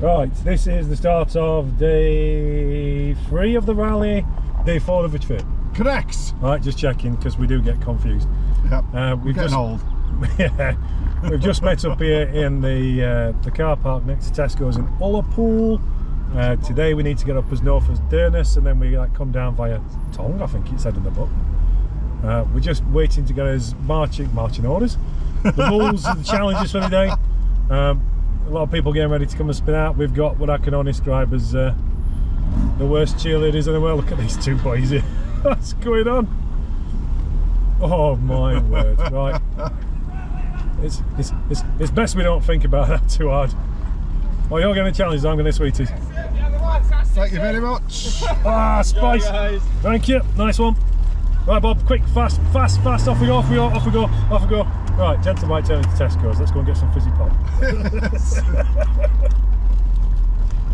Right, this is the start of day 3 of the rally, day 4 of the trip. Correct. Right, just checking because we do get confused. Yep. We've getting just old. Yeah, we've just met up here in the car park next to Tesco's in Ullapool. Today we need to get up as north as Durness, and then we come down via Tongue, I think it said in the book. We're just waiting to get his marching orders, the rules and the challenges for the day. A lot of people getting ready to come and spin out. We've got what I can only describe as the worst cheerleaders in the world. Look at these two boys here. What's going on? Oh my word! Right, it's best we don't think about that too hard. Oh, you're getting the challenge. I'm going to sweeties. Thank you very much. Ah, spice. Thank you. Nice one. Right, Bob. Quick, fast. Off we go. Right, gentle right turn into Tesco's. Let's go and get some fizzy pop.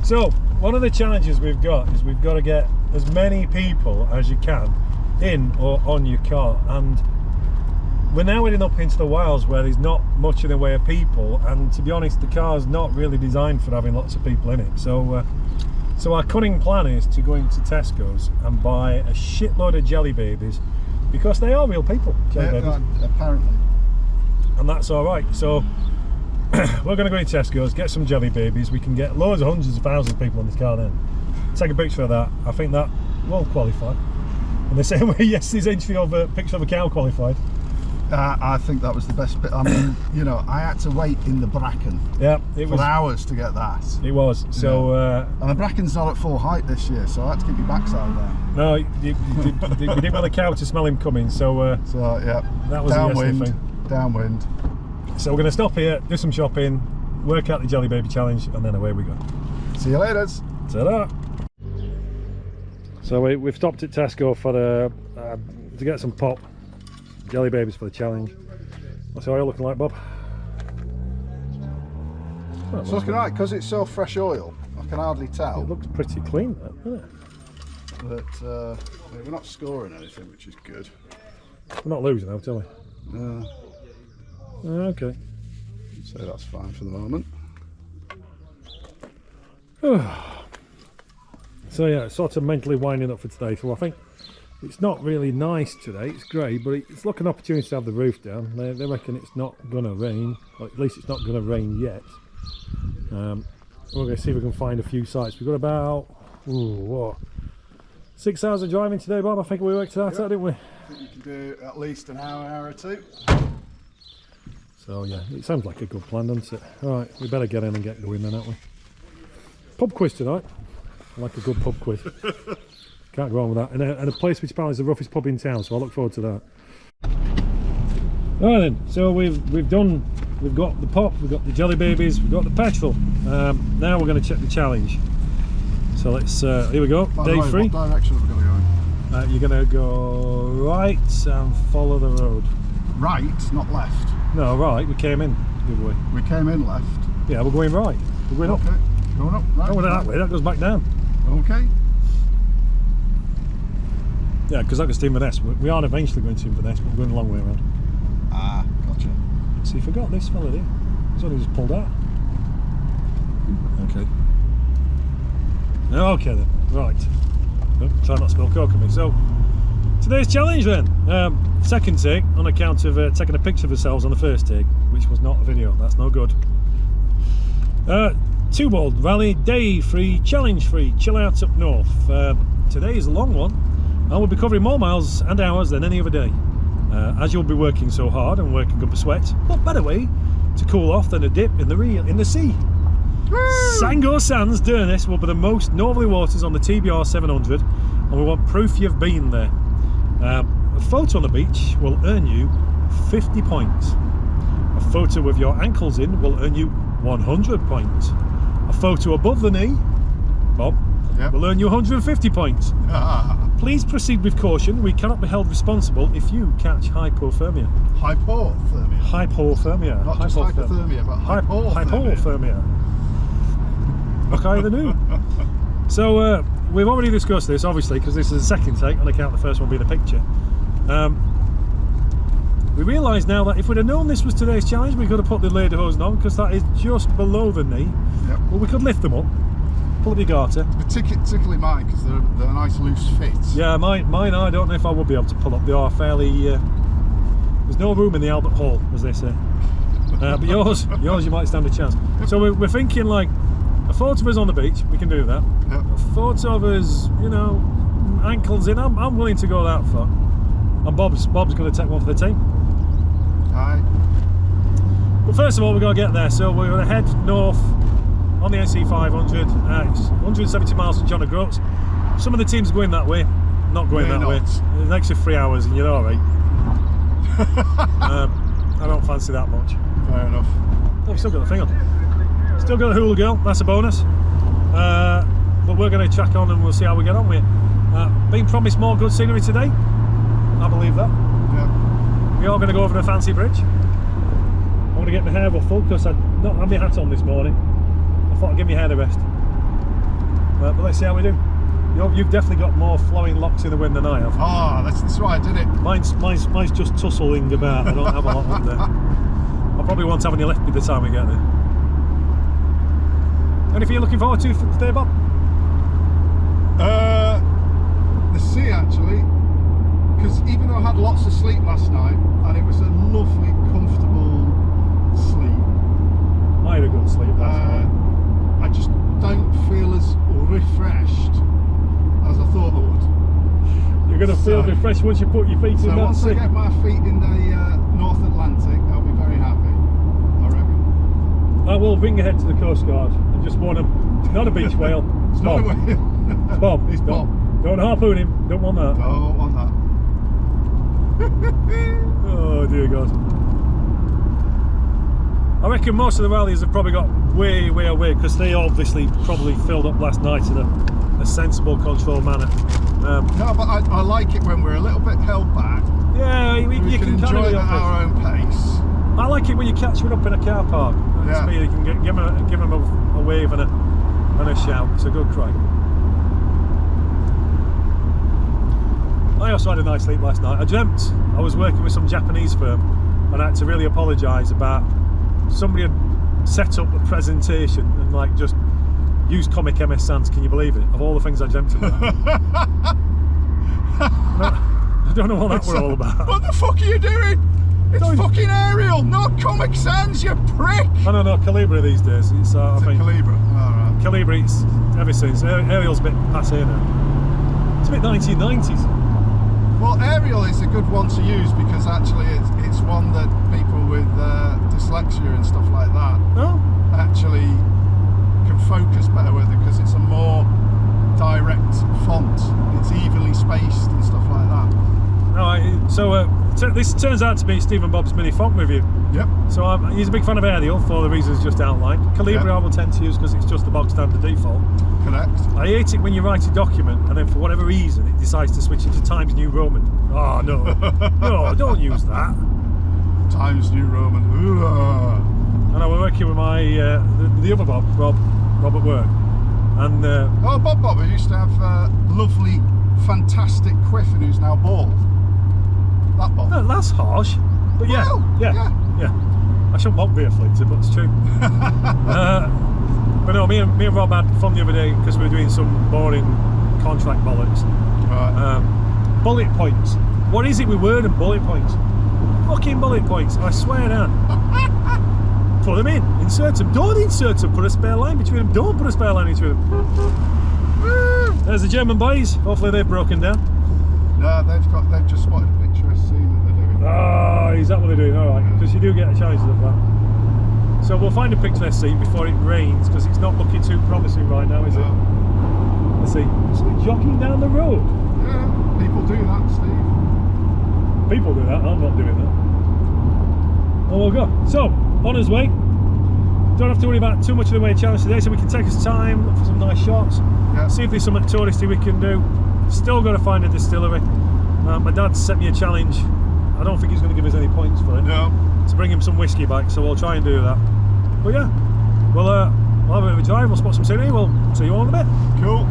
So, one of the challenges we've got is we've got to get as many people as you can in or on your car, and we're now heading up into the wilds where there's not much in the way of people, and to be honest, the car's not really designed for having lots of people in it. So our cunning plan is to go into Tesco's and buy a shitload of jelly babies, because they are real people, jelly babies. Apparently. And that's all right. So we're going to go into Tesco's, get some jelly babies. We can get loads of hundreds of thousands of people in this car then. Take a picture of that. I think that will qualify. In the same way yesterday's interview of a picture of a cow qualified. I think that was the best bit. I mean, you know, I had to wait in the bracken for hours to get that. It was. So and the bracken's not at full height this year, so I had to keep your backside there. No, we didn't want the cow to smell him coming, so yeah, that was downwind. a thing. Downwind. So we're going to stop here, do some shopping, work out the jelly baby challenge, and then away we go. See you later. Ta-da! So we've stopped at Tesco for to get some pop jelly babies for the challenge. What's the oil looking like, Bob? It's looking right because it's so fresh oil. I can hardly tell. It looks pretty clean, doesn't it? But we're not scoring anything, which is good. We're not losing, I'll tell you. Okay. So that's fine for the moment. So yeah, sort of mentally winding up for today. So I think it's not really nice today. It's grey, but it's like an opportunity to have the roof down. They reckon it's not going to rain, or at least it's not going to rain yet. We're going to see if we can find a few sites. We've got about 6 hours of driving today, Bob. I think we worked that out, didn't we? I think you can do at least an hour or two. So yeah, it sounds like a good plan, doesn't it? Alright, we better get in and get going then, don't we? Pub quiz tonight. I like a good pub quiz. Can't go wrong with that. And a place which apparently is the roughest pub in town, so I look forward to that. Alright then, so we've got the pop, we've got the jelly babies, we've got the petrol. Now we're going to check the challenge. So let's, here we go, day 3. What direction are we going to go in? You're going to go right and follow the road. Right, not left. No, right, we came in, did we? We came in left. Yeah, we're going right. We're going up. Going up, right. Oh, we're that way, that goes back down. Okay. Yeah, because that goes to Inverness. We aren't eventually going to Inverness, but we're going a long way around. Ah, gotcha. See, you forgot this fella here. He's only just pulled out. Okay. Okay then, right. Try not to spill coke on me. So, today's challenge then. Second take on account of taking a picture of ourselves on the first take, which was not a video. That's no good. 2 rally, day 3, challenge 3, chill out up north. Today is a long one, and we'll be covering more miles and hours than any other day. As you'll be working so hard and working up a sweat, what better way to cool off than a dip in the sea? Woo! Sangor Sands Durness will be the most northerly waters on the TBR700, and we want proof you've been there. A photo on the beach will earn you 50 points. A photo with your ankles in will earn you 100 points. A photo above the knee, Bob, will earn you 150 points. Please proceed with caution. We cannot be held responsible if you catch hypothermia. Hypothermia? Hypothermia. Not just hypothermia, but hypothermia. Okay, the new. So we've already discussed this, obviously, because this is the second take on account of the first one being a picture. We realise now that if we'd have known this was today's challenge, we could have put the lederhosen on, because that is just below the knee. Yep. But we could lift them up, pull up your garter. Particularly mine, because they're a nice loose fit. Yeah, mine I don't know if I would be able to pull up. They are fairly... there's no room in the Albert Hall, as they say. But yours you might stand a chance. So we're thinking like a photo of us on the beach, we can do that. Yep. A photo of us, you know, ankles in, I'm willing to go that far. And Bob's going to take one for the team. Aye. But first of all, we've got to get there, so we're going to head north on the NC500. It's 170 miles from John O'Groats. Some of the teams are going that way, not going that way. It's an extra 3 hours and you're alright. I don't fancy that much. Fair enough. Oh, we've still got the thing on. Still got a hula girl, that's a bonus. But we're going to track on and we'll see how we get on with it. Being promised more good scenery today. I believe that. Yeah. We are going to go over the fancy bridge. I'm going to get my hair ruffled because I'd not had my hat on this morning. I thought I'd give my hair a rest. But let's see how we do. You've definitely got more flowing locks in the wind than I have. Oh, that's why I did it. Mine's just tussling about. I don't have a lot up there. I probably won't have any left by the time we get there. Anything you're looking forward to for today, Bob? The sea, actually. Because even though I had lots of sleep last night, and it was a lovely, comfortable sleep. I had a good sleep last night. I just don't feel as refreshed as I thought I would. You're going to feel refreshed once you put your feet in that once sea. I get my feet in the North Atlantic, I'll be very happy, I reckon. I will ring ahead to the Coast Guard and just warn them, not a beach whale, It's not a whale. It's Bob. It's Bob. Don't harpoon him, don't want that. Don't want that. Oh dear God. I reckon most of the rallies have probably got way away because they obviously probably filled up last night in a sensible, controlled manner. No, but I like it when we're a little bit held back. Yeah, you can can enjoy kind it of at our own pace. I like it when you catch one up in a car park. Yeah. To me, you can give them a wave and a shout. It's a good crack. I also had a nice sleep last night. I dreamt I was working with some Japanese firm and I had to really apologise about somebody had set up a presentation and like just used Comic MS Sans, can you believe it? Of all the things I dreamt about. I don't know what that were all about. What the fuck are you doing? It's fucking Ariel, not Comic Sans, you prick! I don't know, Calibra these days. It's I think Calibra, alright. Calibra, it's ever since. Ariel's a bit passé now. It's a bit 1990s. Well, Ariel is a good one to use because actually it's one that people with dyslexia and stuff like that actually can focus better with it because it's a more direct font. It's evenly spaced and stuff like that. No, so this turns out to be Stephen Bob's mini font review. Yep. So he's a big fan of Arial for the reasons just outlined. Calibra I will tend to use because it's just the bog standard default. Correct. I hate it when you write a document and then for whatever reason it decides to switch into Times New Roman. Oh no, no, don't use that. Times New Roman. And I was working with my the other Bob, Rob at work, and oh, Bob, who used to have lovely, fantastic quiffin who's now bald. That Bob. No, that's harsh, but yeah. I shouldn't mock beer flinter, but it's true. But no, me and Rob had fun the other day because we were doing some boring contract bollocks. Right. Bullet points. What is it with word and bullet points? Fucking bullet points, I swear down. Put them in, insert them. Don't insert them, put a spare line between them. Don't put a spare line between them. There's the German boys. Hopefully they've broken down. No, they've just spotted a picture of scene that they're doing. Ah, is that what they're doing? Alright, because you do get a chance of that. So we'll find a picturesque scene before it rains because it's not looking too promising right now, is it? Let's see. Somebody jogging down the road. Yeah, people do that, Steve. People do that, I'm not doing that. Well, we'll go. So, on his way. Don't have to worry about too much of the way challenge today, so we can take us time, look for some nice shots, see if there's something touristy we can do. Still got to find a distillery. My dad set me a challenge. I don't think he's going to give us any points for it. No. To bring him some whiskey back, so we'll try and do that. But yeah, we'll have a bit of a drive, we'll spot some scenery, we'll see you all in a bit. Cool.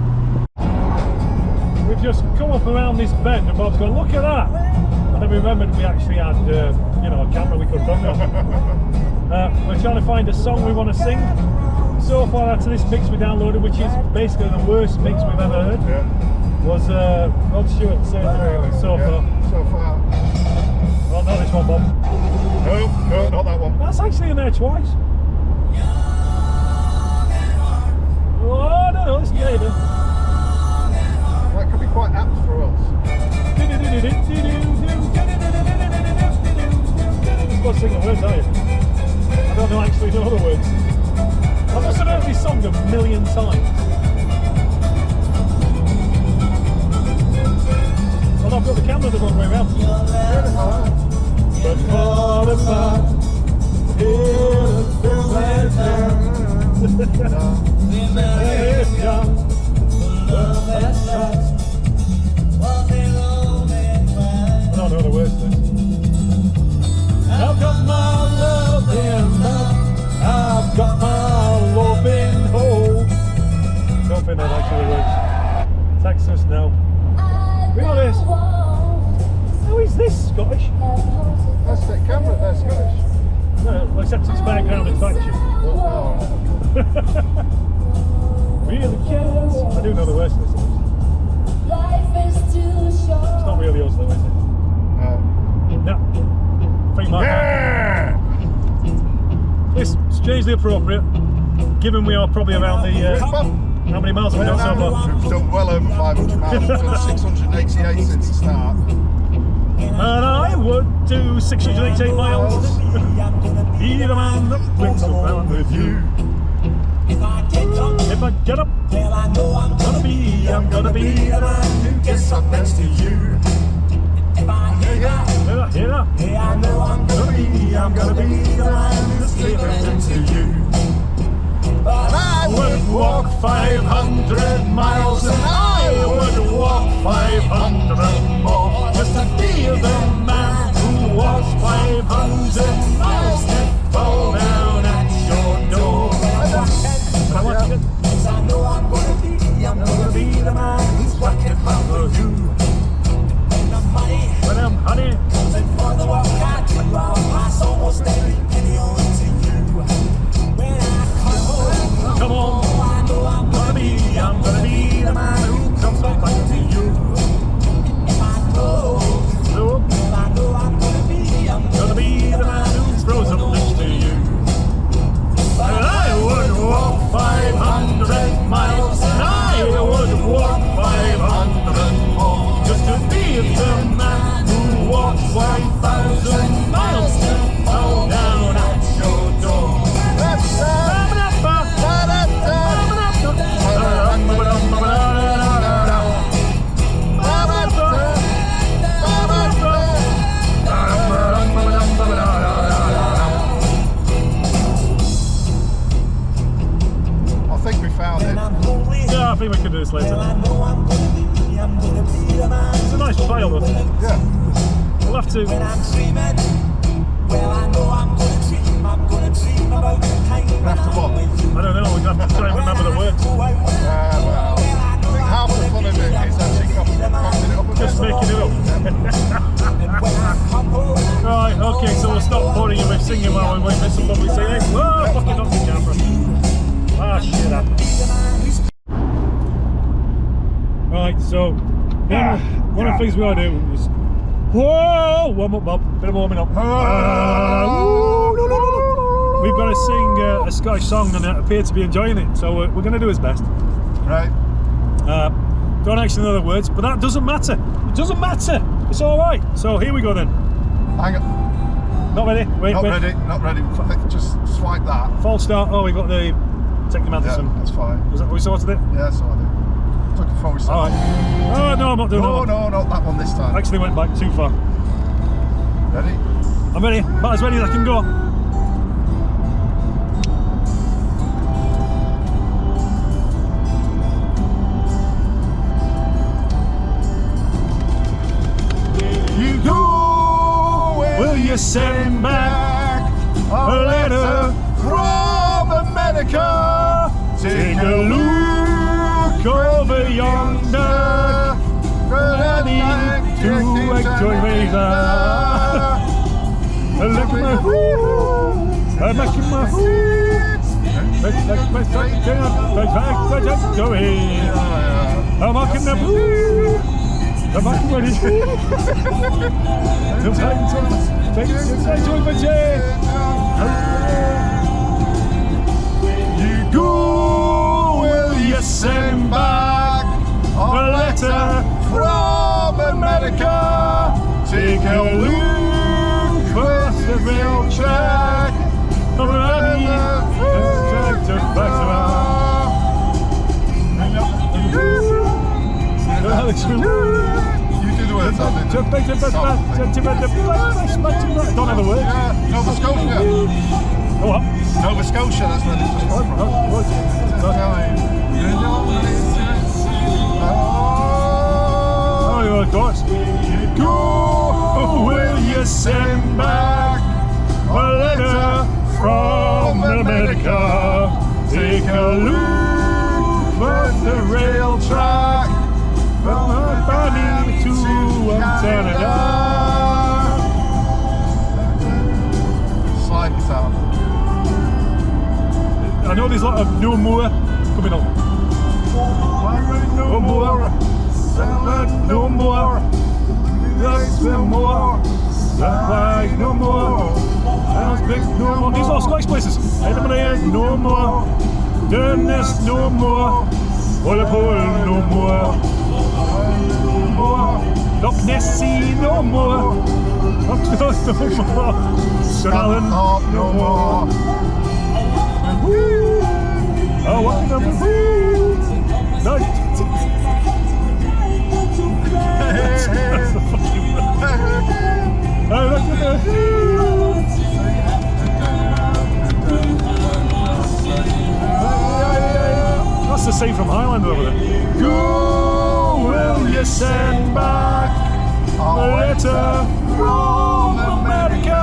We've just come up around this bend and Bob's gone, look at that! And then we remembered we actually had you know, a camera we could film on. We're trying to find a song we want to sing. So far out of this mix we downloaded, which is basically the worst mix we've ever heard, was Rod Stewart so far. So far. Well, not this one, Bob. No, not that one. That's actually in there twice. Oh, I don't know, let's get it. That could be quite apt for us. You're supposed to sing the words, are you? I don't actually know the words. I must have heard this song a million times. Well, I've got the camera the wrong way around. But what about I don't know the words to this. I've got my love in love. I've got my love in hold. Don't think that's actually the words. Texas, no. We know this. How is this Scottish? That's the camera, they're Scottish. No, except it's background in faction. Really cares. I do know the words to this. It's not really us though, is it? No. Free market. Yeah! It's strangely appropriate, given we are probably around the... how many miles have we done so far? We've done well over 500 miles. We've done 688 since the start. And I would do 688 miles. Be the man that brings around with you. If I get up, well, I know I'm gonna be the man who gets up next to you. If I hear that, hey, I know I'm gonna be the man who's delivering to you. But I would walk 500 miles and I would walk 500 more just to be the man who walks 500 miles and fall down at your door. I watch it, 'cause I know I'm gonna be the man who's working hard for you. When I'm honey, for the walk I do, I'll pass almost every penny on to you. When I come on, I know I'm gonna be the man who comes back to you. If I know, well, I know I'm gonna be the man who throws up next to you. And I would walk 500 miles, and I would walk 500 more just to be the man who walks 5,000 miles to fall down at your door. I think we found it. Yeah, I think we can do this later. It's a nice file though. Yeah. We'll have to. After what? I don't know, we'll have to try and remember the words. Well, I think half the fun of it is actually copying it up. Just making it up. Right, okay, so we'll stop boring you with singing while we wait for somebody to say, hey, whoa, fucking off the camera. Ah, shit up. Right, so, one of the things we gotta do is, whoa, warm up, Bob, bit of warming up. We've got to sing a Scottish song and appear to be enjoying it, so we're going to do his best. Right. Don't actually know the words, but that doesn't matter. It doesn't matter. It's all right. So here we go then. Hang on. Not ready. Wait. Not ready. Just swipe that. False start. Oh, we got the take the Matheson. Yeah, that's fine. Was that we sorted it? Yeah, that's what I did. Took it forward. All right. Oh no, I'm not doing that. No, not that one this time. I actually went back too far. Ready? I'm ready. About as ready as I can go. Will you send back a letter from America? Take a look over yonder. I need to enjoy me there. I'm making my I'm making the I'm making ready. You go, will you send back a letter from America? Take a look for the rail track. Already, let's take back to you do the words, I don't have a word. Nova Scotia. Oh, what? Nova Scotia, that's where this was from. Oh, you're of course. Go, will you send back a letter from America? Take a look at the rail track from Miami to Canada. Slide guitar. I know there's a lot of no more coming on. No more. No more. That's no more. Like no more. No more. These are all Scottish places. No more. Durness no more. Pull no more. Loch Nessie no more. Loch Ness no more. Stirling no more. Oh, what number? No. That's the fucking that's the same from Highland over there. Go, will you send back a letter from America?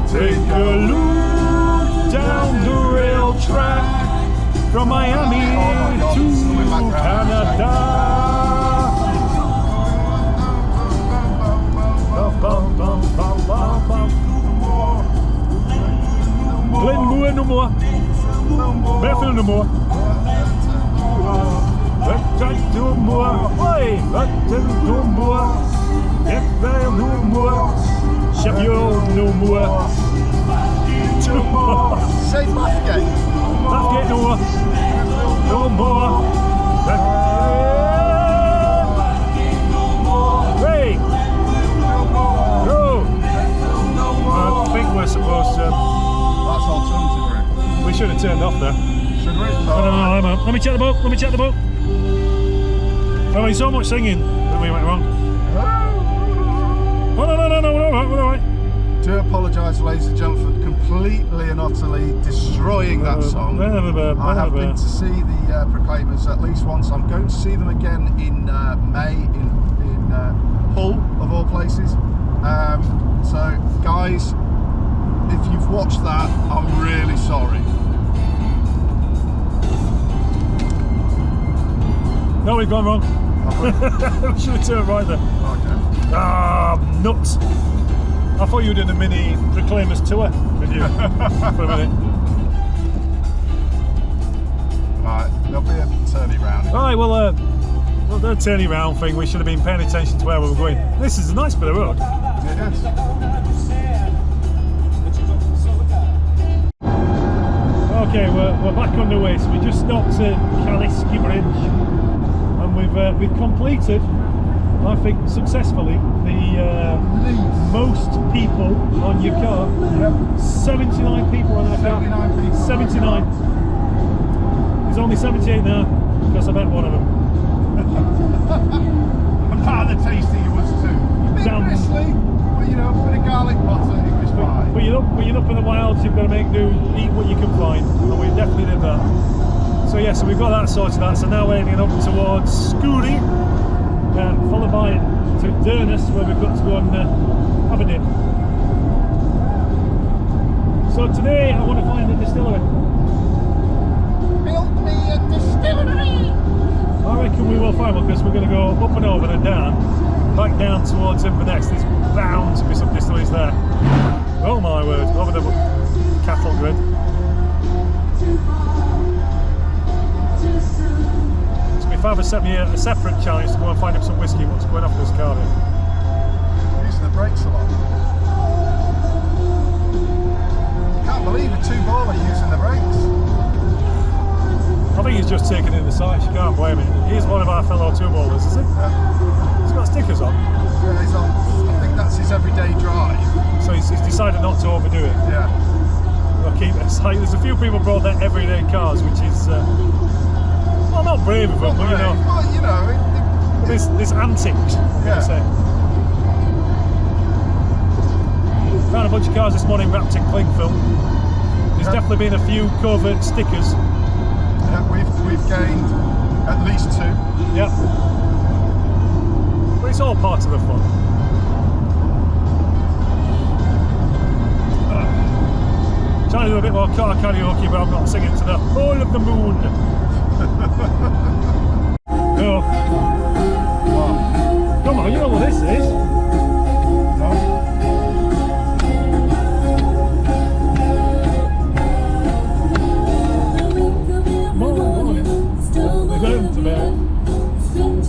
Take a look down the rail track from Miami to Canada. Glenmore no more. Bethel no more. No more. Oi, no more. Bethel no more. Sheffield no more. No more. Say Bathgate. Bathgate no more. No more. Hey. No. I think we're supposed to. That's alternative route. We should have turned off there. Should we? No. Let me check the boat. Let me check the boat. Oh, there's so much singing that we went wrong. Oh, no, we're all right. Do apologise, ladies and gentlemen, for completely and utterly destroying that song. I have been to see the Proclaimers at least once. I'm going to see them again in May in Hull, of all places. So, guys, if you've watched that, I'm really sorry. No, we've gone wrong. We should have turned right there. Okay. Ah, nuts. I thought you were doing a mini Proclaimers tour with you for a minute. Right, there'll be a turny round. Alright, well, the turny round thing, we should have been paying attention to where we were going. This is a nice bit of road. It is. Okay, we're back on the way, so we just stopped at Caliski Bridge. We've completed, I think, successfully the most people on your car. Yep. 79 people on our car. 79 people. 79. There's only 78 now because I bet one of them. And part of the tasting it was too. Down bristly, but you know, with a garlic butter, it was fine. But you're up in the wilds, you've got to make do, eat what you can find, and we definitely did that. So yeah, so we've got that sorted out. So now we're heading up towards Scooty, followed by to Durness, where we've got to go and have a dip. So today I want to find a distillery. Build me a distillery! I reckon we will find one because we're going to go up and over and down, back down towards Inverness. There's bound to be some distilleries there. Oh my word. driver set me a separate challenge to go and find him some whiskey. What's going on with this car here? Using the brakes a lot. Can't believe a two-baller using the brakes. I think he's just taking in the sights, you can't blame him. He's one of our fellow two-ballers, is he? Yeah. He's got stickers on. Yeah, he's on. I think that's his everyday drive. So he's decided not to overdo it. Yeah. I'll keep it. It's like, there's a few people brought their everyday cars, which is, well, not brave of them, but you know. Well, you know. This antics, I'm going to say. Found a bunch of cars this morning wrapped in cling film. There's definitely been a few covert stickers. Yeah, we've gained at least 2. Yep. But it's all part of the fun. Trying to do a bit more car karaoke, but I'm not singing to the whole of the moon. No. What? Come on, you know what this is. No? Morning. We've got him to bed.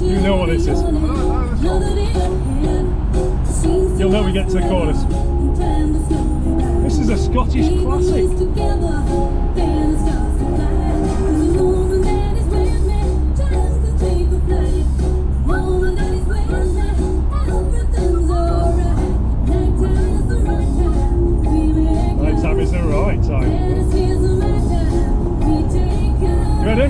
You know what this is. You'll know we get to the chorus. This is a Scottish classic. Right time is the right time. You ready?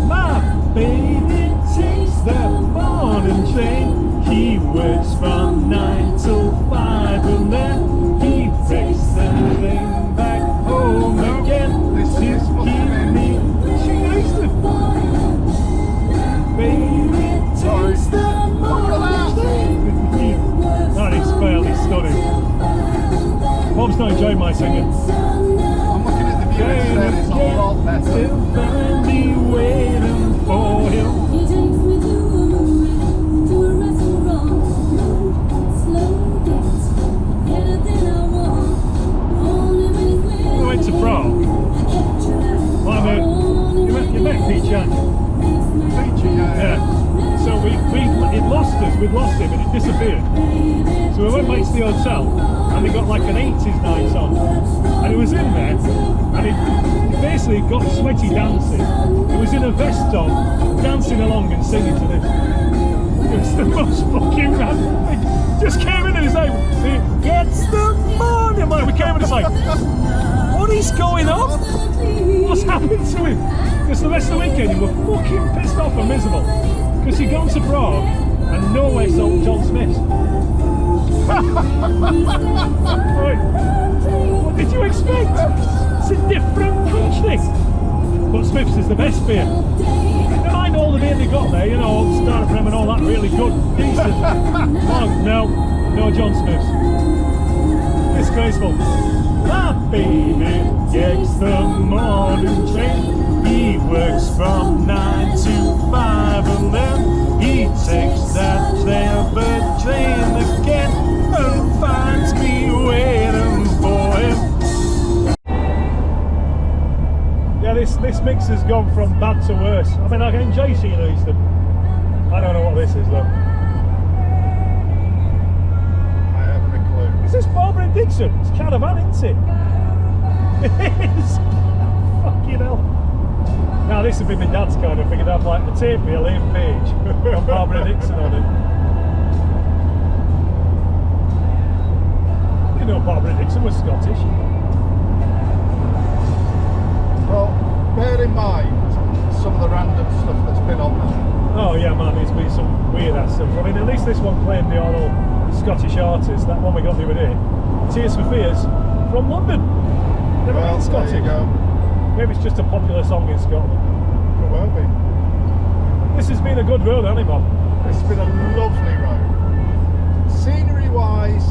My baby takes that morning train. He works from 9 till 5 and then he takes the train back home again. This is Keep me. She likes it. Baby takes the morning train. That is fairly stunning. Bob's not enjoying my singing. I'm looking at the view instead, it's a lot better. Still find me waiting for him. We went to Prague. You met Peach, hadn't you? Feature, Yeah. So it lost us. We'd lost him and it disappeared. So we went back to the hotel and they got like an 80s night on. And he was in there and he basically got sweaty dancing. He was in a vest on, dancing along and singing to this. It was the most fucking random thing. Just came in and he's like, "It's the morning." I'm like, we came in and it's like, what is going on? What's happened to him? Because the rest of the weekend he was fucking pissed off and miserable. Because he'd gone to Prague and nowhere sold John Smith's. Right. What did you expect? It's a different country. But Smith's is the best beer. Never mind all the beer they got there, you know, Star Prem and all that really good, decent. Oh, no John Smith's. Disgraceful. My baby takes the morning train. He works from 9 to 5 and then he takes that clever train again and finds me waiting for him. Yeah, this mix has gone from bad to worse. I mean, I can enjoy seeing Easton. I don't know what this is though. I haven't a clue. Is this Barbara and Dixon? It's Caravan, isn't it? It is. Fucking hell. Now this would be my dad's car. I figured I'd have like the tape reel, Liam Page, and Barbara Dixon on it. You know Barbara Dixon was Scottish. Well, bear in mind some of the random stuff that's been on there. Oh yeah, man, there's been some weird ass stuff. I mean, at least this one claimed the oral Scottish artist. That one we got the other day, Tears for Fears, from London. Never been Scottish. There you go. Maybe it's just a popular song in Scotland. Could well be. This has been a good road, hasn't it, Bob? It's been a lovely road. Scenery-wise,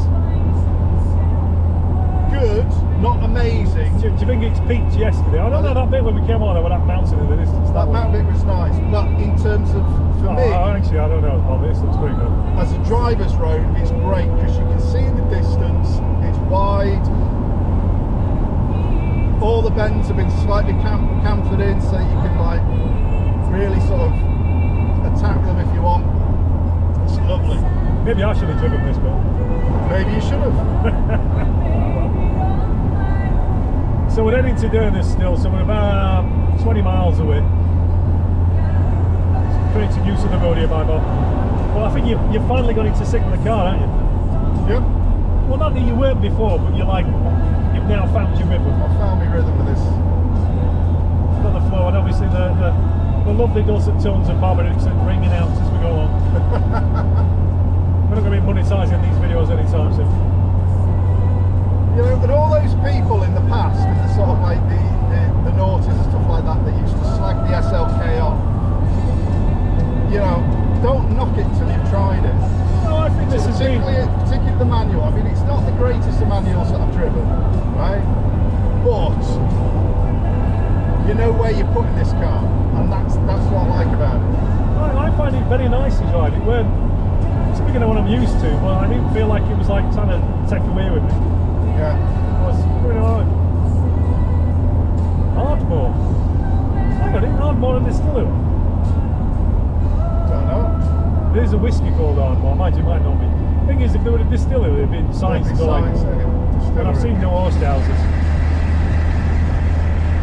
good, not amazing. Do you think it's peaked yesterday? I don't know that bit when we came on over that mountain in the distance. That mountain bit was nice, but in terms of, for me, actually, I don't know. Bob, this looks pretty good. as a driver's road, it's great because you can see in the distance, it's wide. All the bends have been slightly chamfered in so you can like really sort of attack them if you want. It's lovely. Maybe I should have driven this bit. Maybe you should have. So we're heading to Durness still, so we're about 20 miles away. Pretty to use of the road here by Bob. Well, I think you've finally got into sync with the car, haven't you? Yep. Well, not that you weren't before, but you've now found your rhythm. I found my rhythm with this. Got the flow, and obviously the lovely dulcet tones of Bob Erickson ringing out as we go on. We're not going to be monetising these videos anytime soon. You know, and all those people in the past, in the sort of like the noughties and stuff like that, that used to slag the SLK off. You know, don't knock it till you've tried it. No, I think this is particularly the manual. I mean, it's not the greatest of manuals that I've driven, right? But you know where you're putting this car, and that's what I like about it. I find it very nice to drive. It weren't speaking of what I'm used to, but I didn't feel like it was like trying to take away with me. Yeah. It was pretty hard. Ardmore. I got it. Ardmore and Distillery. Don't know. There's a whiskey called Ardmore. Mind you, might not be. Thing is, if there were a distillery, there'd be signs to go like. And I've seen no horse houses.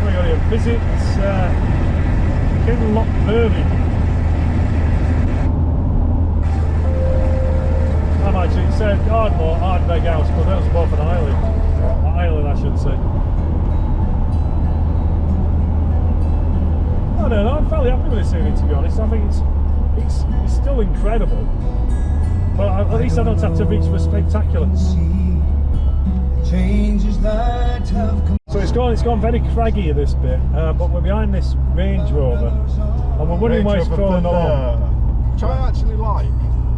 What we got here? Visit Kinloch Irving. It said Ardmore, Ardbeg House, but those are both an island. Island, I should say. I don't know, I'm fairly happy with this unit, to be honest. I think it's still incredible. But at least I don't have to reach for spectacular. So it's gone very craggy at this bit, but we're behind this Range Rover, and we're wondering why it's crawling along. Which I actually like.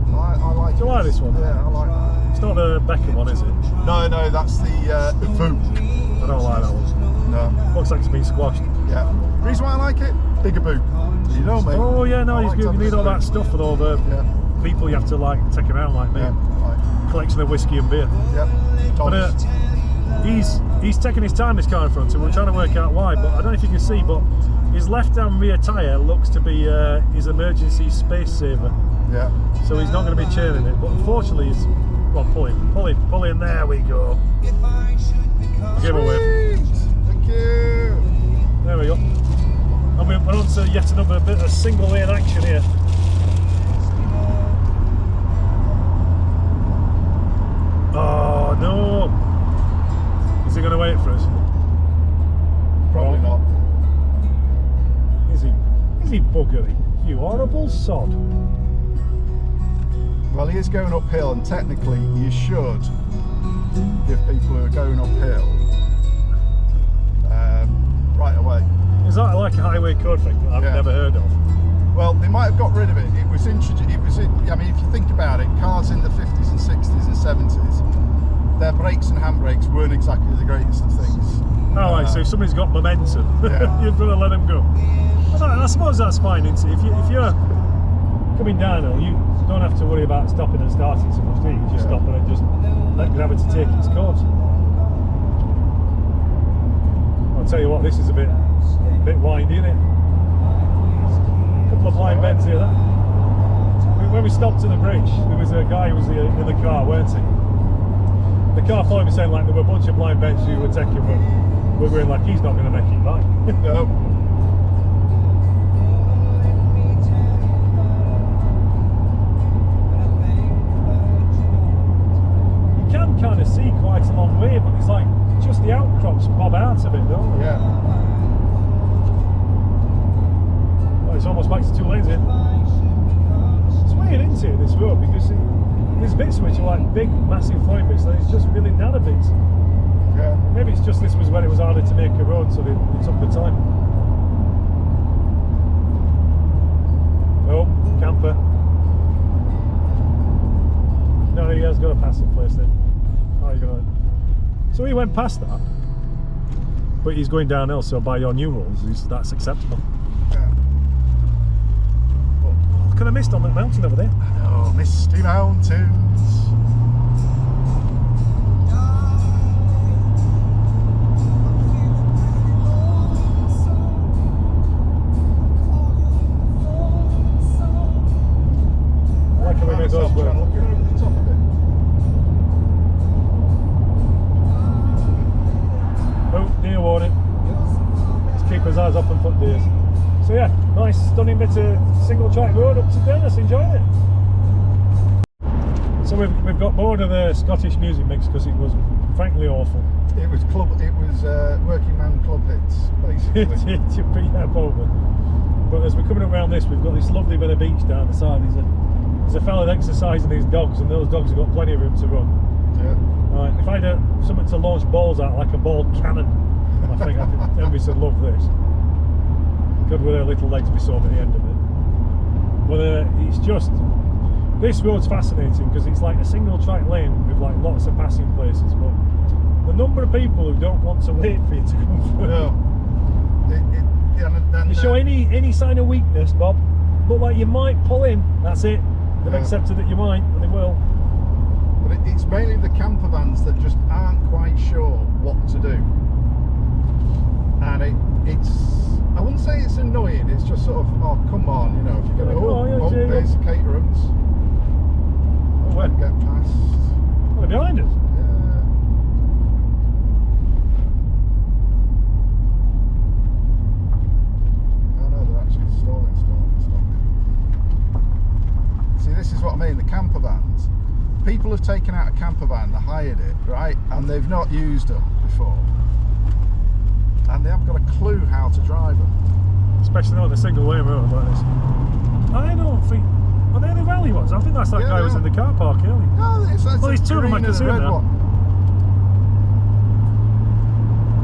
I like. Do you like this one? Yeah, I like that. It's not the Becker one, is it? No, that's the Evoque. I don't like that one. No. Looks like it's been squashed. Yeah. Reason why I like it? Bigger boot. You know me. Oh yeah, no, you need all that stuff with all the people you have to like take around like me. Yeah. Right. Collection of whiskey and beer. Yep. But he's taking his time, this car in front, and we're trying to work out why. But I don't know if you can see, but his left-hand rear tyre looks to be his emergency space saver. Yeah. So he's not going to be churning it, but unfortunately he's... Well, pull in, there we go. Give him a wave. Thank you. There we go. And we're on to yet another bit of single lane action here. Oh no! Is he going to wait for us? Probably not. Is he buggery? You horrible sod. Well, he is going uphill, and technically you should give people who are going uphill right away. Is that like a highway code thing that I've never heard of? Well, they might have got rid of it. It was introduced. I mean, if you think about it, cars in the 50s and 60s and 70s, their brakes and handbrakes weren't exactly the greatest of things. Oh, right, so if somebody's got momentum, you've got to let them go. I suppose that's fine, isn't it? If you're coming downhill, you don't have to worry about stopping and starting so much, do you? You just stop and just let gravity take its course. I'll tell you what, this is a bit windy, isn't it? A couple of blind bends here. When we stopped at the bridge, there was a guy who was in the car, weren't he? The car followed me saying like there were a bunch of blind bends you were taking, but we were like, he's not going to make it back. No. Kind of see quite a long way, but it's like just the outcrops bob out a bit, don't they? Yeah. Well, it's almost back to 2 lanes here. It's weird, isn't it, this road, because there's bits which are like big, massive flowing bits, and it's just really narrow bits. Yeah. Maybe it's just this was when it was harder to make a road, so they took the time. Oh, camper. No, he has got a passing place then. So he went past that, but he's going downhill, so by your new rules, that's acceptable. Yeah. Oh, look at the mist on that mountain over there. Oh, misty mountains. off and foot days. So yeah, nice stunning bit of single track road up to Durness, enjoying it. So we've got bored of the Scottish music mix because it was frankly awful. It was working man club hits, basically. Yeah, probably. But as we're coming around this, we've got this lovely bit of beach down the side. There's a fella exercising his dogs, and those dogs have got plenty of room to run. Yeah. Right, if I had something to launch balls at, like a ball cannon, I think everybody would love this. Good with her little legs be sore at the end of it. But it's just, this road's fascinating because it's like a single track lane with like lots of passing places, but the number of people who don't want to wait for you to come through. No. You show any sign of weakness, Bob, look like you might pull in, that's it. They've accepted that you might, and they will. But it's mainly the camper vans that just aren't quite sure what to do. And it's, I wouldn't say it's annoying, it's just sort of, oh come on, you know, if you're going to, there's caterers. Oh, where? Get past. Oh, they're behind us? Yeah. Oh no, they're actually stalling. See, this is what I mean, the camper vans. People have taken out a camper van, they hired it, right? And they've not used them before. And they haven't got a clue how to drive them. Especially on a single lane road like this. I don't think, are they the rally ones? I think that's that guy who was in the car park earlier. No, it's there's two of them I can see now.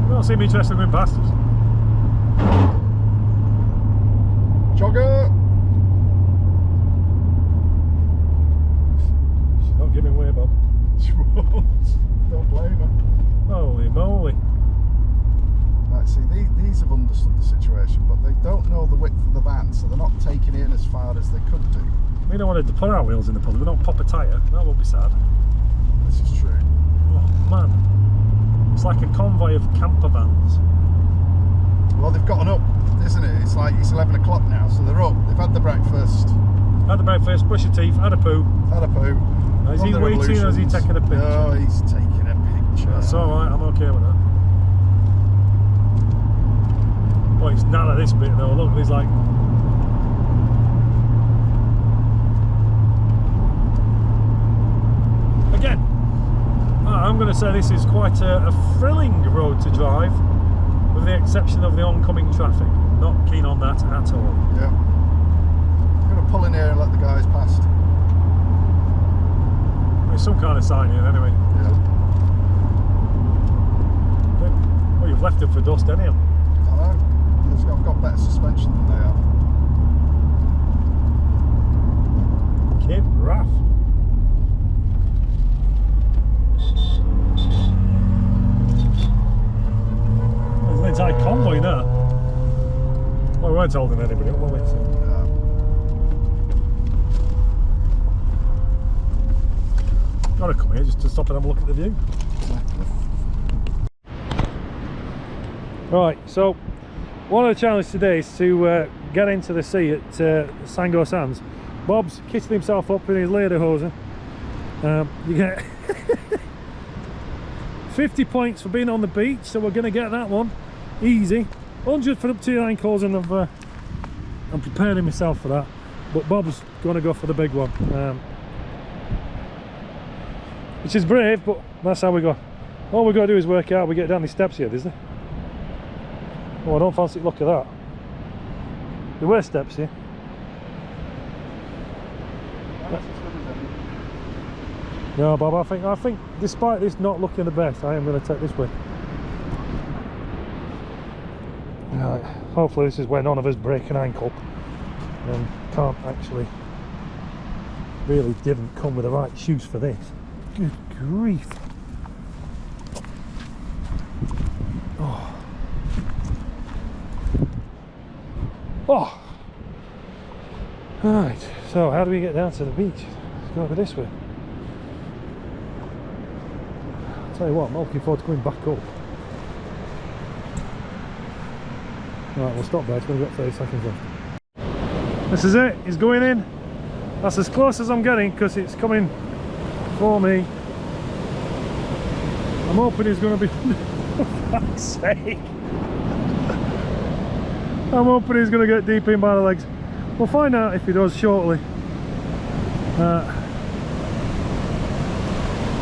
They don't seem interested in going past us. Jogger! She's not giving way, Bob. She won't. Don't blame her. Holy moly. Right, see, these have understood the situation, but they don't know the width of the van, so they're not taking it in as far as they could do. We don't want to put our wheels in the puddle, we don't pop a tyre, that won't be sad. This is true. Oh man, it's like a convoy of camper vans. Well, they've gotten up, isn't it? It's like, it's 11 o'clock now, so they're up, they've had the breakfast. Had the breakfast, brush your teeth, had a poo. Had a poo. Is he waiting or is he taking a picture? No, he's taking a picture. That's alright, I'm okay with that. Well, it's none of this bit though, look, there's like... Again, I'm going to say this is quite a thrilling road to drive, with the exception of the oncoming traffic. Not keen on that at all. Yeah. I'm going to pull in here and let the guys past. There's some kind of sign here anyway. Yeah. Well, you've left them for dust anyhow. I know. I've got better suspension than they have. Kid Raff. There's an entire convoy now. Well, we weren't holding anybody up, were we? So. Gotta come here just to stop and have a look at the view. Right, so one of the challenges today is to get into the sea at Sango Sands. Bob's kitted himself up in his lederhosen. You get 50 points for being on the beach, so we're going to get that one easy. 100 for up to your ankles, and I'm preparing myself for that. But Bob's going to go for the big one, which is brave, but that's how we go. All we've got to do is work out. We get down these steps here, isn't it? Oh, I don't fancy the look of that. There were steps here. No, Bob, I think despite this not looking the best, I am going to take this way. Right, hopefully this is where none of us break an ankle and can't actually, really didn't come with the right shoes for this. Good grief. Oh. Oh. Right, so how do we get down to the beach? Let's go over this way. I'll tell you what, I'm looking forward to going back up. Right, we'll stop there, it's going to get 30 seconds left. This is it, it's going in. That's as close as I'm getting because it's coming for me. I'm hoping it's going to be... for fuck's sake. I'm hoping he's going to get deep in by the legs. We'll find out if he does shortly. Yeah,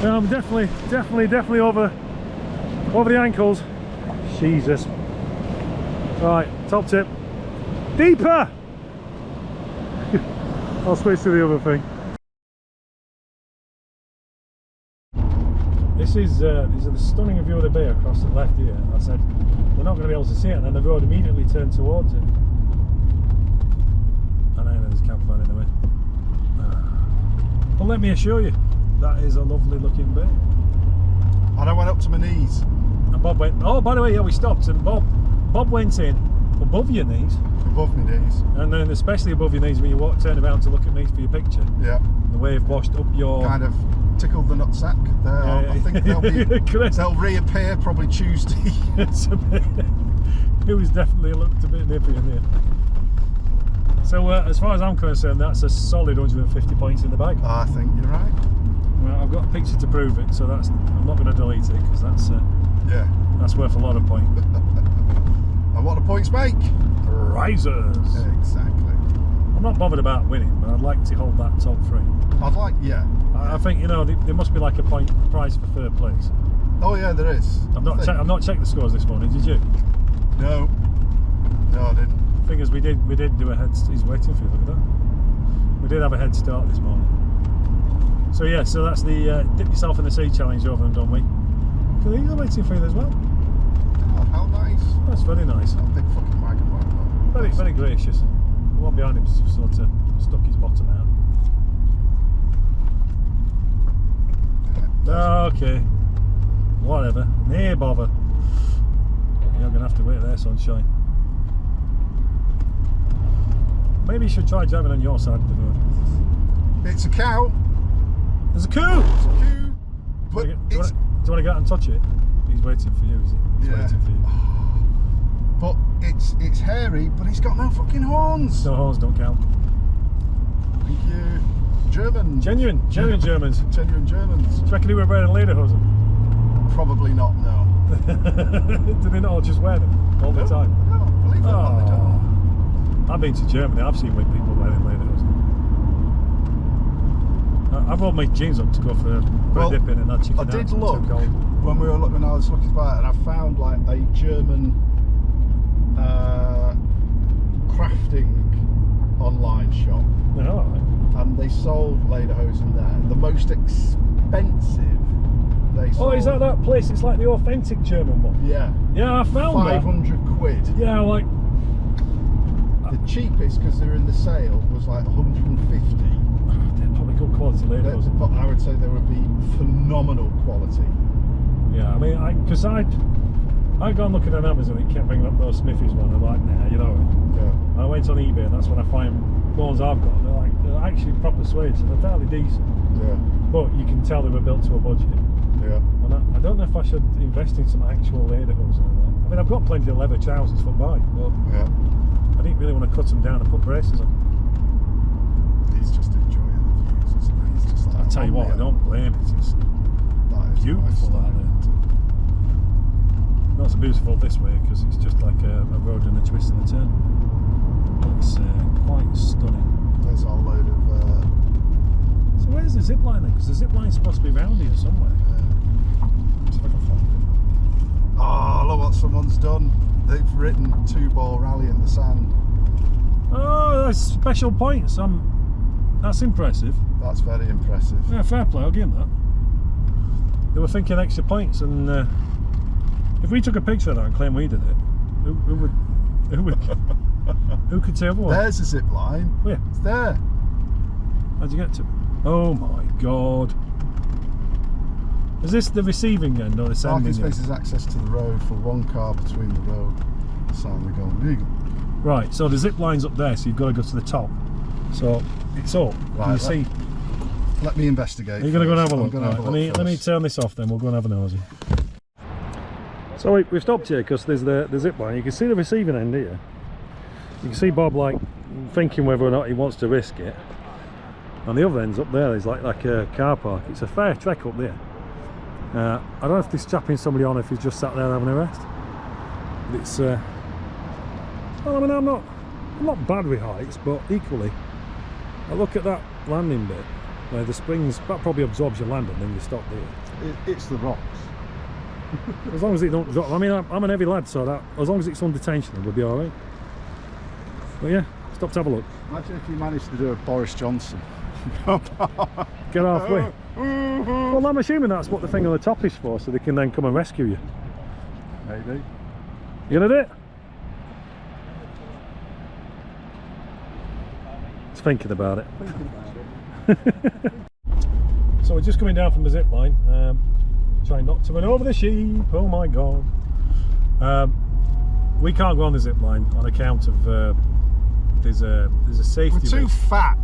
I'm definitely over the ankles. Jesus. Right, top tip. Deeper! I'll switch to the other thing. This is the stunning view of the bay across the left here. I said we're not going to be able to see it, and then the road immediately turned towards it. And then there's a campfire in the way. But let me assure you, that is a lovely looking bay. And I went up to my knees. And Bob went, oh, by the way, yeah, we stopped, and Bob went in above your knees. Above my knees. And then especially above your knees when you turn around to look at me for your picture. Yeah. The wave washed up your... Kind of tickled the nutsack there. I think they'll reappear probably Tuesday. It was definitely looked a bit nippy in there. So as far as I'm concerned, that's a solid 150 points in the bag. I think you're right. Well, I've got a picture to prove it, so I'm not going to delete it because that's worth a lot of points. And what do points make? Risers. Exactly. I'm not bothered about winning, but I'd like to hold that top three. I think, you know, there must be like a point prize for third place. Oh yeah, there is. I've not checked the scores this morning. Did you? No, I didn't. Thing is, we did do a head. He's waiting for you. Look at that. We did have a head start this morning. So yeah, so that's the dip yourself in the sea challenge over and done with. These are waiting for you as well. Oh, how nice. That's very nice. That big fucking wagon. Very gracious. The one behind him sort of stuck his bottom out. Okay, whatever, nay bother. You're going to have to wait there, sunshine. Maybe you should try driving on your side of the road. It's a cow. There's a coup! It's a coup. But do you want to get out and touch it? He's waiting for you, is he? He's waiting for you. But it's hairy, but he's got no fucking horns. No horns don't count. Thank you. Germans. Genuine Germans. Genuine Germans. Do you reckon they were wearing lederhosen? Probably not, no. Do they not all just wear them all the time? No, believe it or not, they don't. I've been to Germany, I've seen people wearing lederhosen. I've rolled my jeans up to go for a dip in and that chicken. I did look when I was looking about it, and I found like a German crafting online shop. Oh, and they sold lederhosen there. The most expensive they sold. Oh, is that place? It's like the authentic German one. Yeah. Yeah, I found 500 quid. Yeah, like the cheapest, because they're in the sale, was like 150. They're probably good quality lederhosen. But I would say they would be phenomenal quality. Yeah, I mean, because I'd gone looking on Amazon, it kept bringing up those Smithies one. I'm like, nah, you know. Yeah. I went on eBay, and that's when I find ones I've got. They're actually proper suede, so they're fairly decent. Yeah. But you can tell they were built to a budget. Yeah. And I don't know if I should invest in some actual lederhosen or not. I mean, I've got plenty of leather trousers for bike, but I didn't really want to cut them down and put braces on. He's just enjoying the views, isn't he? He's just like, I tell you what, I don't blame it. It's beautiful out there. Not so beautiful this way because it's just like a road and a twist and a turn. It's quite stunning. There's a whole load of. So where's the zip line then? Because the zip line's supposed to be round here somewhere. See if I can find it. Oh, look what someone's done. They've written 2-ball rally in the sand. Oh, that's special points. That's impressive. That's very impressive. Yeah, fair play. I'll give them that. They were thinking extra points, and if we took a picture of that and claimed we did it, who could say otherwise? There's a zip line. Where? It's there. How'd you get to it? Oh my god. Is this the receiving end or the sending end? Parking spaces access to the road for one car between the road. Sign the Golden Eagle. Right, so the zip line's up there, so you've got to go to the top. So it's up. Right, Can you see? Let me investigate. Are you going to go and have a look? Right, let me turn this off then, we'll go and have a nosy. So we've stopped here because there's the zip line. You can see the receiving end here. You can see Bob like thinking whether or not he wants to risk it. And the other end's up there, there's like a car park. It's a fair trek up there. I don't know if they're strapping somebody on, if he's just sat there having a rest. But it's Well, I mean, I'm not bad with heights, but equally, I look at that landing bit where the springs, that probably absorbs your landing, then you stop there. It's the rocks. As long as it don't drop. I mean, I'm an heavy lad, so that as long as it's under tension, we'll be all right. But yeah, stop to have a look. Imagine if you managed to do a Boris Johnson. Get halfway. Well, I'm assuming that's what the thing on the top is for, so they can then come and rescue you. Maybe. You gonna do it? It's thinking about it. So we're just coming down from the zip line. Trying not to run over the sheep. Oh my god. We can't go on the zip line on account of there's a safety. We're too fat.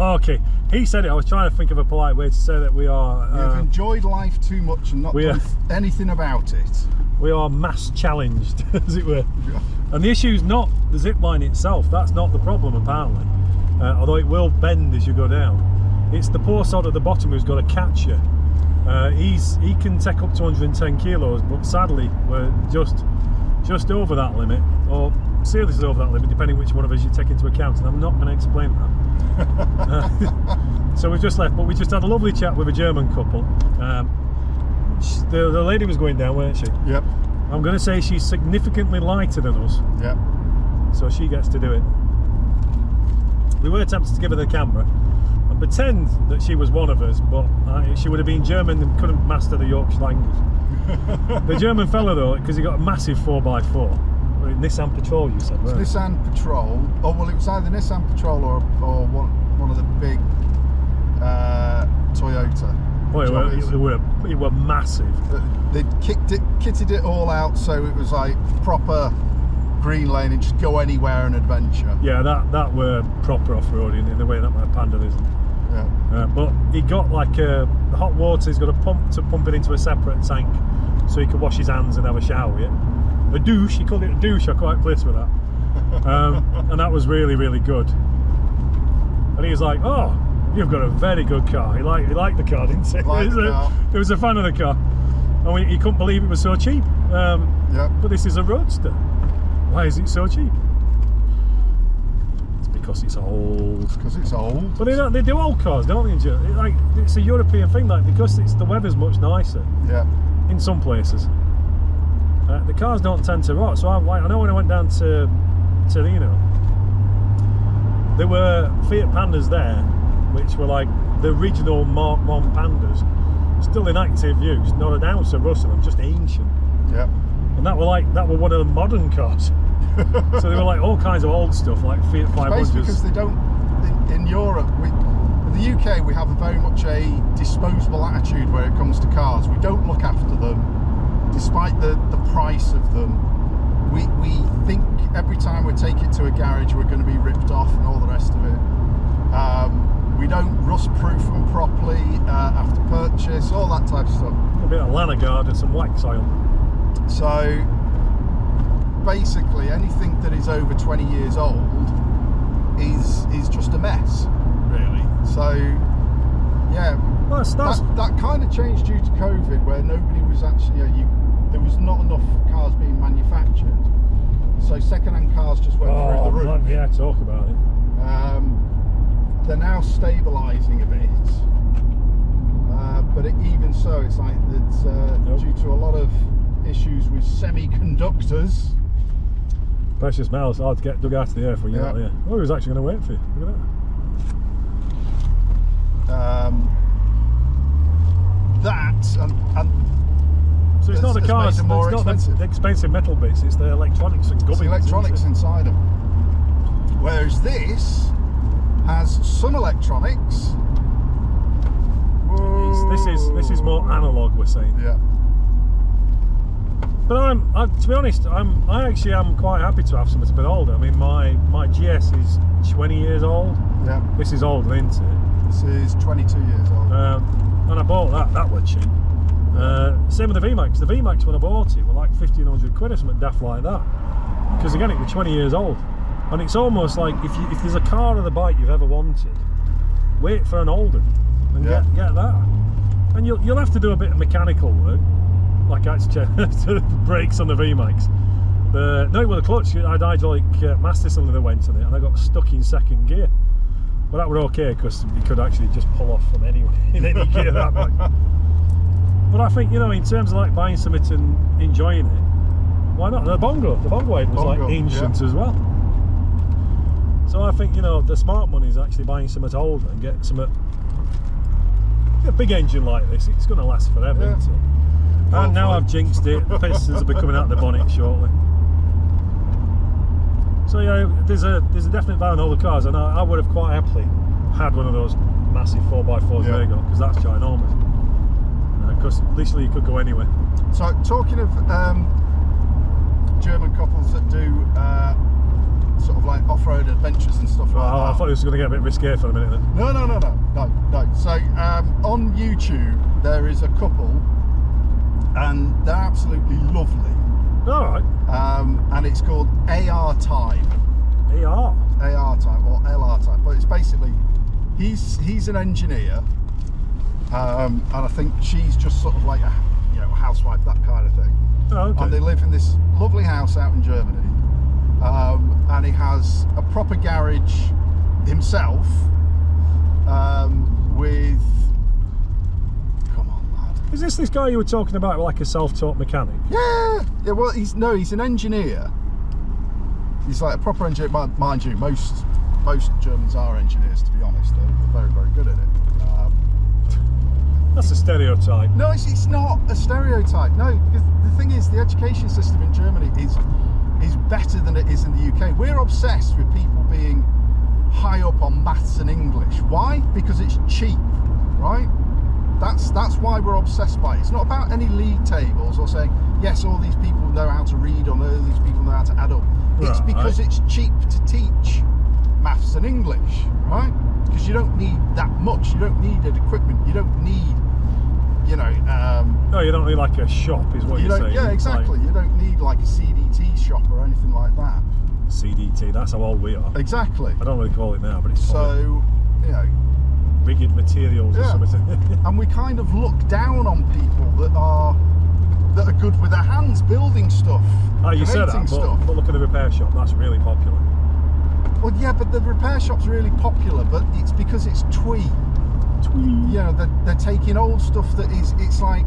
Okay, he said it. I was trying to think of a polite way to say that we are. We have enjoyed life too much and not done anything about it. We are mass challenged, as it were. Yeah. And the issue is not the zip line itself. That's not the problem, apparently. Although it will bend as you go down. It's the poor sod at the bottom who's got to catch you. He can take up to 110 kilos, but sadly we're just over that limit, or seriously over that limit, depending which one of us you take into account, and I'm not going to explain that. So we've just left, but we just had a lovely chat with a German couple. The lady was going down, weren't she? Yep. I'm going to say she's significantly lighter than us. Yep. So she gets to do it. We were tempted to give her the camera and pretend that she was one of us, but she would have been German and couldn't master the Yorkshire language. The German fella though, because he got a massive 4x4. Nissan Patrol, you said, right? Nissan Patrol. Oh well, it was either Nissan Patrol or one of the big Toyota. Well, it were massive. They'd kitted it all out, so it was like proper green lane and just go anywhere and adventure. Yeah, that were proper off-roading in the way that my Panda isn't. Yeah. But he got like the hot water. He's got a pump to pump it into a separate tank, so he could wash his hands and have a shower. Yeah. A douche. He called it a douche. I'm quite pleased with that. And that was really, really good. And he was like, "Oh, you've got a very good car." He liked the car, didn't he? He was a fan of the car. And he couldn't believe it was so cheap. Yeah. But this is a roadster. Why is it so cheap? It's because it's old. Because it's old. But they do old cars, don't they? It's a European thing, because the weather's much nicer. Yeah. In some places, the cars don't tend to rot. So I know when I went down to Torino, there were Fiat Pandas there, which were like the original Mark I Pandas, still in active use, not an ounce of rust in them, just ancient. Yeah. And that were one of the modern cars. So they were like all kinds of old stuff, like Fiat 500s. It's because they don't, in Europe, in the UK, we have very much a disposable attitude where it comes to cars. We don't look after them, despite the price of them. We think every time we take it to a garage, we're going to be ripped off and all the rest of it. We don't rust-proof them properly after purchase, all that type of stuff. A bit of Lanagard and some wax oil. So basically anything that is over 20 years old is just a mess, really. So yeah, well, that kind of changed due to COVID, where nobody was actually there was not enough cars being manufactured, so second-hand cars just went through the roof. Yeah, talk about it. They're now stabilising a bit, but even so, it's like it's due to a lot of issues with semiconductors. Precious metals hard to get dug out of the earth when you're out there. Oh, he was actually going to wait for you. Look at that. So it's not the cars, it's not the expensive metal bits, it's the electronics and gubbins. It's the electronics inside them. Whereas this has some electronics. This is more analog, we're saying. Yeah. But to be honest, I actually am quite happy to have something a bit older. I mean, my GS is 20 years old. Yeah. This is old, isn't it? This is 22 years old. And I bought that was cheap. Same with the VMAX. The VMAX, when I bought it, were like 1,500 quid or something daft like that. Because again, it was 20 years old. And it's almost like if there's a car or the bike you've ever wanted, wait for an older and get that. And you'll have to do a bit of mechanical work, like actually the brakes on the VMAX. No, it was a clutch. I had hydraulic master cylinder that went on it, and I got stuck in second gear. But that were okay because you could actually just pull off from anywhere in any gear that way. But I think, you know, in terms of like buying something and enjoying it, why not? The bongo head was like ancient as well. So I think, you know, the smart money is actually buying something older and get some a big engine like this. It's going to last forever, isn't it? And now I've jinxed it. The pistons will be coming out of the bonnet shortly. So yeah, there's a definite value in older cars, and I would have quite happily had one of those massive 4x4s there you go, because that's ginormous. Because literally you could go anywhere. So talking of German couples that do sort of like off-road adventures and stuff like that. I thought it was going to get a bit risque for a minute then. No. So on YouTube there is a couple, and they're absolutely lovely. All right. And it's called AR Time. AR Time or LR Time, but it's basically he's an engineer, and I think she's just sort of like a housewife, that kind of thing. Oh, okay. And they live in this lovely house out in Germany, and he has a proper garage himself, with. Is this guy you were talking about, like a self-taught mechanic? Yeah. Well, he's an engineer. He's like a proper engineer. Mind you, most Germans are engineers. To be honest, they're very, very good at it. That's a stereotype. No, it's not a stereotype. No, because the thing is, the education system in Germany is better than it is in the UK. We're obsessed with people being high up on maths and English. Why? Because it's cheap, right? That's why we're obsessed by it. It's not about any league tables or saying, yes, all these people know how to read, or all these people know how to add up. It's because it's cheap to teach maths and English, right? Because you don't need that much. You don't need equipment. You don't need, no, you don't need like a shop, is what you're saying. Yeah, exactly. Like, you don't need like a CDT shop or anything like that. CDT, that's how old we are. Exactly. I don't really call it now, but it's so, rigid materials or something. And we kind of look down on people that are good with their hands, building stuff. Oh, you said that, but look at the repair shop, that's really popular. Well, yeah, but the repair shop's really popular, but it's because it's twee. They're taking old stuff that it's like,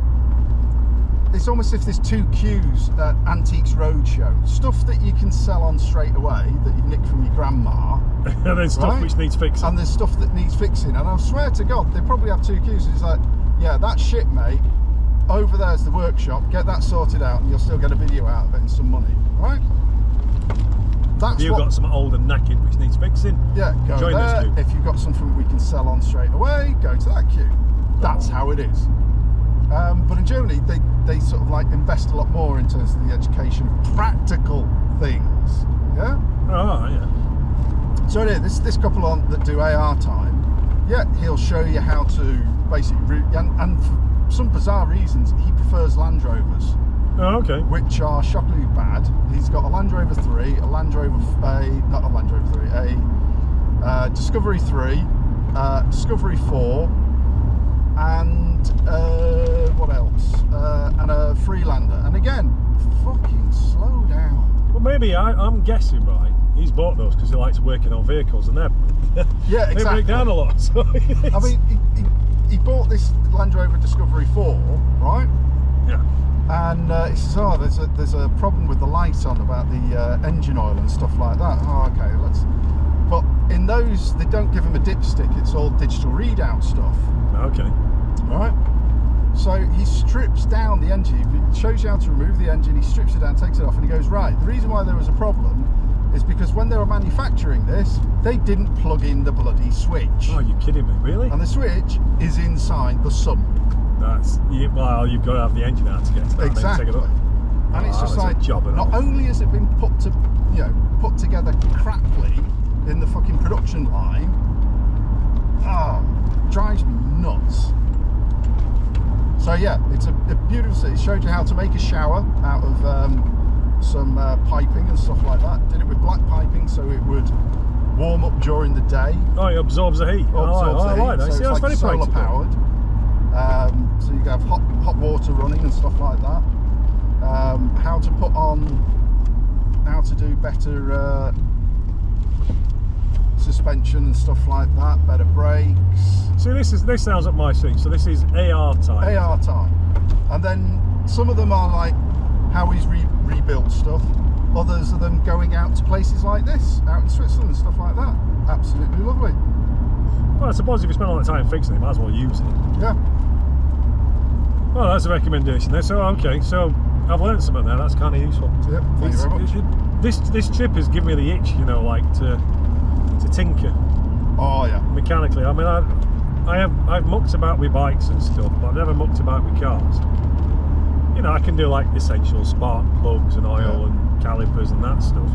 it's almost if there's two queues at Antiques Roadshow. Stuff that you can sell on straight away, that you've nicked from your grandma. And there's stuff which needs fixing. And there's stuff that needs fixing. And I swear to God, they probably have two queues. It's like, yeah, that's shit, mate. Over there's the workshop. Get that sorted out, and you'll still get a video out of it and some money, right? That's you've got some old and knackered which needs fixing. Yeah, go join there. This queue. If you've got something we can sell on straight away, go to that queue. That's how it is. But in Germany, they sort of like invest a lot more in terms of the education of practical things. Yeah. Oh yeah. So yeah, this couple that do AR Time, yeah, he'll show you how to basically, and for some bizarre reasons, he prefers Land Rovers. Oh, okay. Which are shockingly bad. He's got a Land Rover 3, a Discovery 3, Discovery 4, and what else? And a Freelander. And again, fucking slow down. Well, maybe I'm guessing right. He's bought those because he likes working on vehicles, and they break down a lot. So I mean, he bought this Land Rover Discovery 4, right? Yeah. And he says, oh, there's a problem with the light on about the engine oil and stuff like that. Oh, okay, but in those, they don't give him a dipstick. It's all digital readout stuff. Okay. Right. So he strips down the engine. He shows you how to remove the engine. He strips it down, takes it off, and he goes, right, the reason why there was a problem is because when they were manufacturing this, they didn't plug in the bloody switch. Oh, you're kidding me, really? And the switch is inside the sump. Well, you've got to have the engine out to get to that. Exactly. And it's just like, not only has it been put together crappily in the fucking production line, drives me nuts. So yeah, it's a beautiful set. It showed you how to make a shower out of some piping and stuff like that. Did it with black piping so it would warm up during the day. Oh, it absorbs the heat. Absorbs the heat. Right. So it's like solar powered. So you can have hot water running and stuff like that. How to put on how to do better suspension and stuff like that, better brakes. See, this sounds up my street. So this is AR time. AR time. And then some of them are like how he's rebuilt stuff. Others of them going out to places like this, out in Switzerland and stuff like that. Absolutely lovely. Well, I suppose if you spend all that time fixing it, you might as well use it. Yeah. Well, that's a recommendation there. So, okay, so I've learned something there. That's kind of useful. Yep, thank you very much. This trip has given me the itch, you know, like to tinker. Oh yeah. Mechanically. I mean, I've mucked about with bikes and stuff, but I've never mucked about with cars. You know, I can do like essential spark plugs and oil and calipers and that stuff.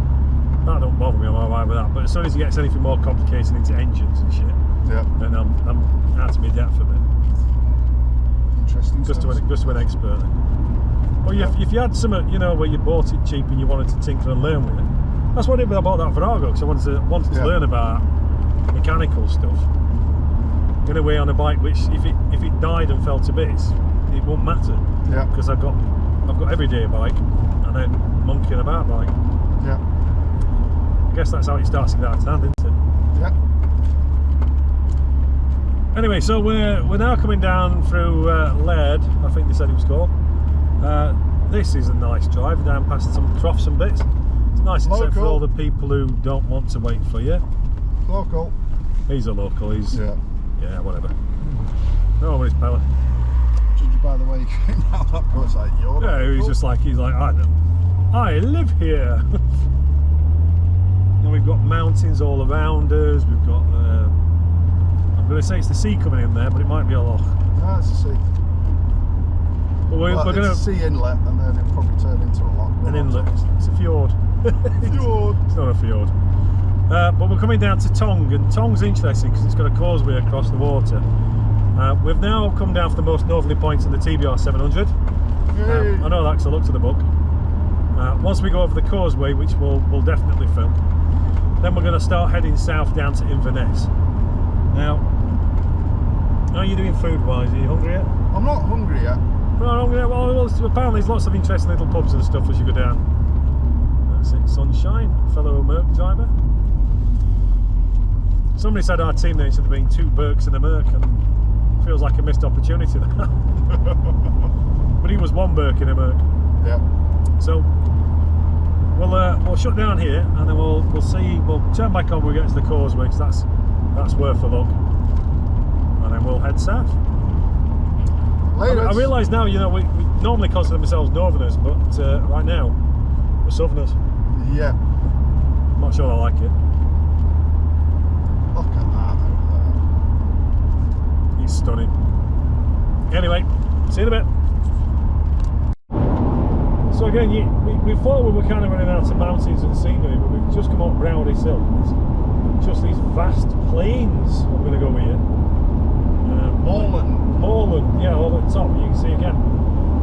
That don't bother me. I'm alright with that. But as soon as it gets anything more complicated into engines and shit, then I'm out to my depth a bit. Interesting. Just to an expert. Well, if you had something, you know, where you bought it cheap and you wanted to tinker and learn with it, that's what I did when I bought that Virago, because I wanted to learn about mechanical stuff in a way on a bike which, if it died and fell to bits, it won't matter. Yeah. Because I've got everyday bike and then monkeying about bike. Yeah. I guess that's how it starts to get out of hand, isn't it? Yeah. Anyway, so we're now coming down through Laird, I think they said it was called. This is a nice drive down past some troughs and bits. It's nice except for all the people who don't want to wait for you. Local. He's a local. He's yeah, whatever. No worries, Pella. Judging by the way he came down that course, like you're he's like I live here. And we've got mountains all around us. We've got I'm going to say it's the sea coming in there, but it might be a loch. No, it's the sea. But we're going to sea inlet, and then it'll probably turn into a loch. An inlet. It's a fjord. Fjord. It's not a fjord. But we're coming down to Tong, and Tong's interesting because it's got a causeway across the water. We've now come down for the most northerly point in the TBR700. I know that because I looked at the book. Once we go over the causeway, which we'll definitely film, then we're going to start heading south down to Inverness. Now, how are you doing food-wise? Are you hungry yet? I'm not hungry yet. Not hungry yet? Well, apparently there's lots of interesting little pubs and stuff as you go down. That's it, Sunshine, fellow Merc driver. Somebody said our team name should have been Two Burks and a Merc, and feels like a missed opportunity there. But he was one Burk in a Merc. Yeah. So we'll shut down here, and then we'll turn back on when we get to the causeway, because that's worth a look, and then we'll head south. I realise now, you know, we normally consider ourselves northerners, but right now we're southerners. Yeah. I'm not sure I like it. Look at that over there. He's stunning. Anyway, see you in a bit. So again, we thought we were kind of running out of mountains and scenery, but we've just come up Browdy Hill. It's just these vast plains. I'm going to go here. Moorland, yeah, all at the top. You can see again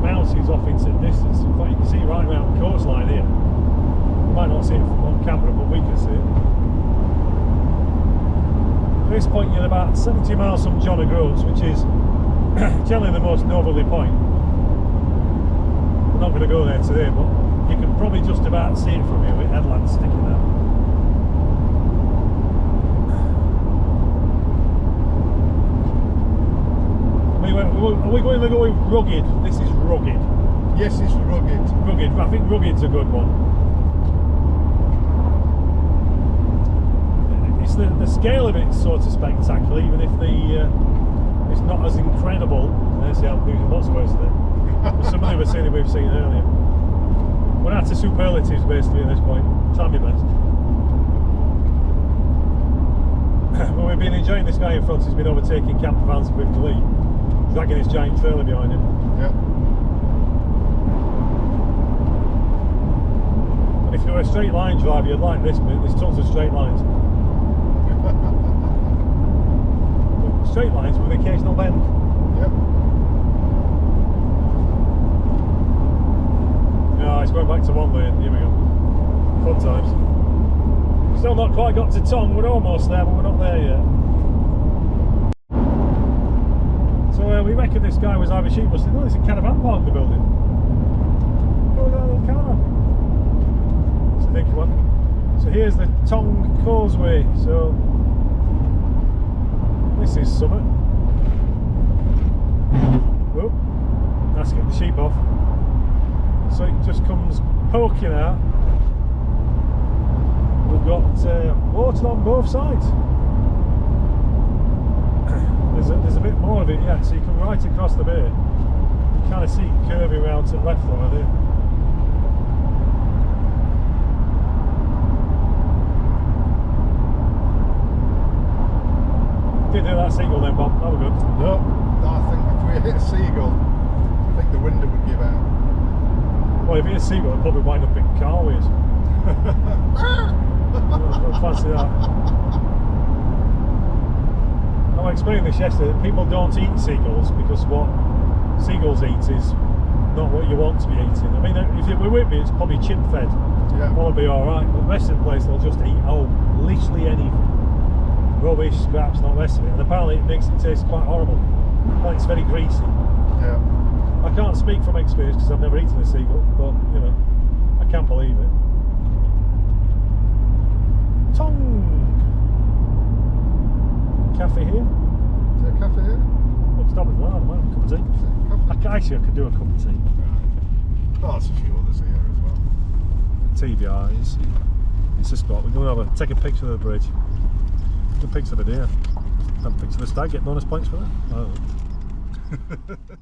mountains off into the distance. In fact, you can see right around the coastline here. You might not see it on camera, but we can see it. At this point, you're about 70 miles from John O'Groats, which is generally the most northerly point. We're not going to go there today, but you can probably just about see it from here with headlands sticking out. Are we going to go with rugged? This is rugged. Yes, it's rugged. Rugged. I think rugged's a good one. It's the scale of it's sort of spectacular, even if it's not as incredible. Let's see, I'm losing lots of words today. But some of the scenery we've seen earlier. We're out to superlatives basically at this point. Try my best. But we've been enjoying this guy in front who's been overtaking camper vans with Glee, dragging his giant trailer behind him. Yep. And if you're a straight line driver, you'd like this bit. There's tons of straight lines. Straight lines with occasional bend. Yep. Yeah, it's going back to one lane. Here we go. Fun times. Still not quite got to Tong. We're almost there, but we're not there yet. So we reckon this guy was either sheep busting. No, it's a caravan park they're building. Go with that little caravan. So big one. So here's the Tongue Causeway. So this is summer. Whoop, that's getting the sheep off. So it just comes poking out. We've got water on both sides. There's a bit more of it yet, so you come right across the bay. You kind of see it curving around to the left over there. Didn't do that seagull then, Bob. That was good. No, I think if we hit a seagull, I think the window would give out. Well, if it is a seagull, it'll probably wind up in car wheels. Don't fancy that. I explained this yesterday, that people don't eat seagulls because what seagulls eat is not what you want to be eating. I mean, if it were with me, it's probably chip fed. Yeah. Well, it'll be alright, but the rest of the place they'll just eat literally anything. Rubbish, scraps, and all the rest of it. And apparently it makes it taste quite horrible. Like it's very greasy. Yeah. I can't speak from experience because I've never eaten a seagull, but you know, I can't believe it. Tongue cafe here. Is there a cafe here? Looks double well, I don't mind a cup of tea. Actually, I could do a cup of tea. Oh, there's a few others here as well. TBR, it's a spot. We're going to take a picture of the bridge. Take a picture of the deer. Have a picture of the stag, get bonus points for that? I don't know.